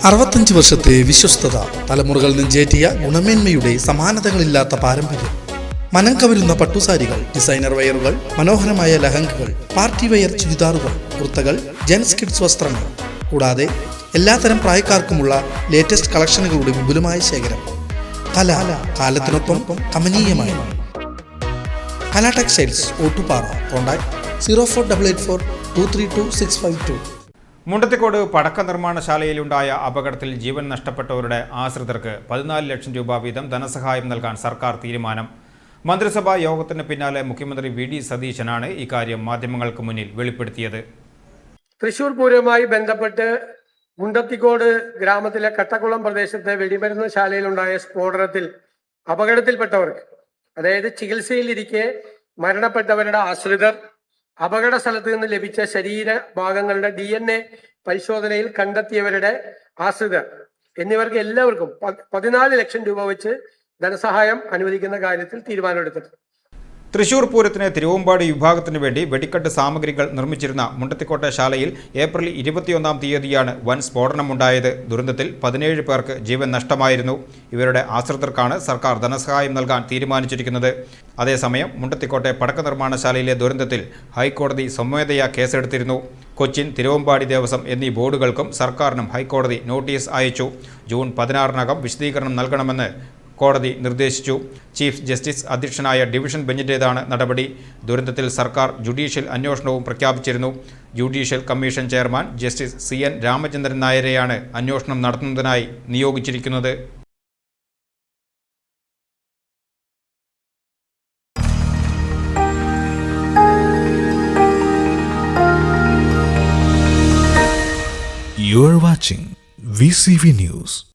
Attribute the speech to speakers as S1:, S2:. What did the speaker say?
S1: 65 വർഷത്തെ വിശ്വസ്തത, തലമുറകൾ നെഞ്ചേറ്റിയ ഗുണമേന്മയുടെ സമാനതകളില്ലാത്ത പാരമ്പര്യം. മനം കവരുന്ന പട്ടുസാരികൾ, ഡിസൈനർ വെയറുകൾ, മനോഹരമായ ലഹങ്കകൾ, പാർട്ടി വെയർ ചുരിദാറുകൾ, കുർത്തകൾ, ജെൻസ് കിഡ്സ് വസ്ത്രങ്ങൾ, കൂടാതെ എല്ലാത്തരം പ്രായക്കാർക്കുമുള്ള ലേറ്റസ്റ്റ് കളക്ഷനുകളുടെ വിപുലമായ ശേഖരം. കല കാലത്തിനൊപ്പം കമനീയമായി. കല ടെക്സ്റ്റൈൽസ്, ഓട്ടുപാറ. കോൺടാക്ട് 0488423265.
S2: മുണ്ടത്തിക്കോട് പടക്ക നിർമ്മാണശാലയിലുണ്ടായ അപകടത്തിൽ ജീവൻ നഷ്ടപ്പെട്ടവരുടെ ആശ്രിതർക്ക് 14 ലക്ഷം രൂപ വീതം ധനസഹായം നൽകാൻ സർക്കാർ തീരുമാനം. മന്ത്രിസഭാ യോഗത്തിന് പിന്നാലെ മുഖ്യമന്ത്രി വി ഡി സതീശനാണ് ഇക്കാര്യം മാധ്യമങ്ങൾക്ക് മുന്നിൽ വെളിപ്പെടുത്തിയത്.
S3: തൃശൂർ പൂരവുമായി ബന്ധപ്പെട്ട് മുണ്ടത്തിക്കോട് ഗ്രാമത്തിലെ കട്ടക്കുളം പ്രദേശത്തെ വെടിമരുന്ന് ശാലയിലുണ്ടായ സ്ഫോടനത്തിൽ അപകടത്തിൽപ്പെട്ടവർക്ക്, അതായത് ചികിത്സയിലിരിക്കെ മരണപ്പെട്ടവരുടെ ആശ്രിതർ, അപകട സ്ഥലത്ത് നിന്ന് ലഭിച്ച ശരീര ഭാഗങ്ങളുടെ DNA പരിശോധനയിൽ കണ്ടെത്തിയവരുടെ ആശ്രിതർ എന്നിവർക്ക് എല്ലാവർക്കും 14 ലക്ഷം രൂപ വെച്ച് ധനസഹായം അനുവദിക്കുന്ന കാര്യത്തിൽ തീരുമാനമെടുത്തിട്ടുണ്ട്.
S2: തൃശൂർ പൂരത്തിന് തിരുവമ്പാടി വിഭാഗത്തിനു വേണ്ടി വെടിക്കെട്ട് സാമഗ്രികൾ നിർമ്മിച്ചിരുന്ന മുണ്ടത്തിക്കോട്ടെ ശാലയിൽ ഏപ്രിൽ 21-ാം തീയതിയാണ് വൻ സ്ഫോടനമുണ്ടായത്. ദുരന്തത്തിൽ 17 പേർക്ക് ജീവൻ നഷ്ടമായിരുന്നു. ഇവരുടെ ആശ്രിതർക്കാണ് സർക്കാർ ധനസഹായം നൽകാൻ തീരുമാനിച്ചിരിക്കുന്നത്. അതേസമയം മുണ്ടത്തിക്കോട്ടെ പടക്ക നിർമ്മാണശാലയിലെ ദുരന്തത്തിൽ ഹൈക്കോടതി സ്വമേധയാ കേസെടുത്തിരുന്നു. കൊച്ചിൻ, തിരുവമ്പാടി ദേവസ്വം എന്നീ ബോർഡുകൾക്കും സർക്കാരിനും ഹൈക്കോടതി നോട്ടീസ് അയച്ചു. ജൂൺ 16-നകം വിശദീകരണം നൽകണമെന്ന് കോടതി നിർദ്ദേശിച്ചു. ചീഫ് ജസ്റ്റിസ് അധ്യക്ഷനായ ഡിവിഷൻ ബെഞ്ചിൻ്റേതാണ് നടപടി. ദുരന്തത്തിൽ സർക്കാർ ജുഡീഷ്യൽ അന്വേഷണവും പ്രഖ്യാപിച്ചിരുന്നു. Judicial commission chairman justice CN Ramachandran നായരെയാണ് അന്വേഷണം നടത്തുന്നതിനായി നിയോഗിച്ചിരിക്കുന്നത്.
S4: You are watching VCV News.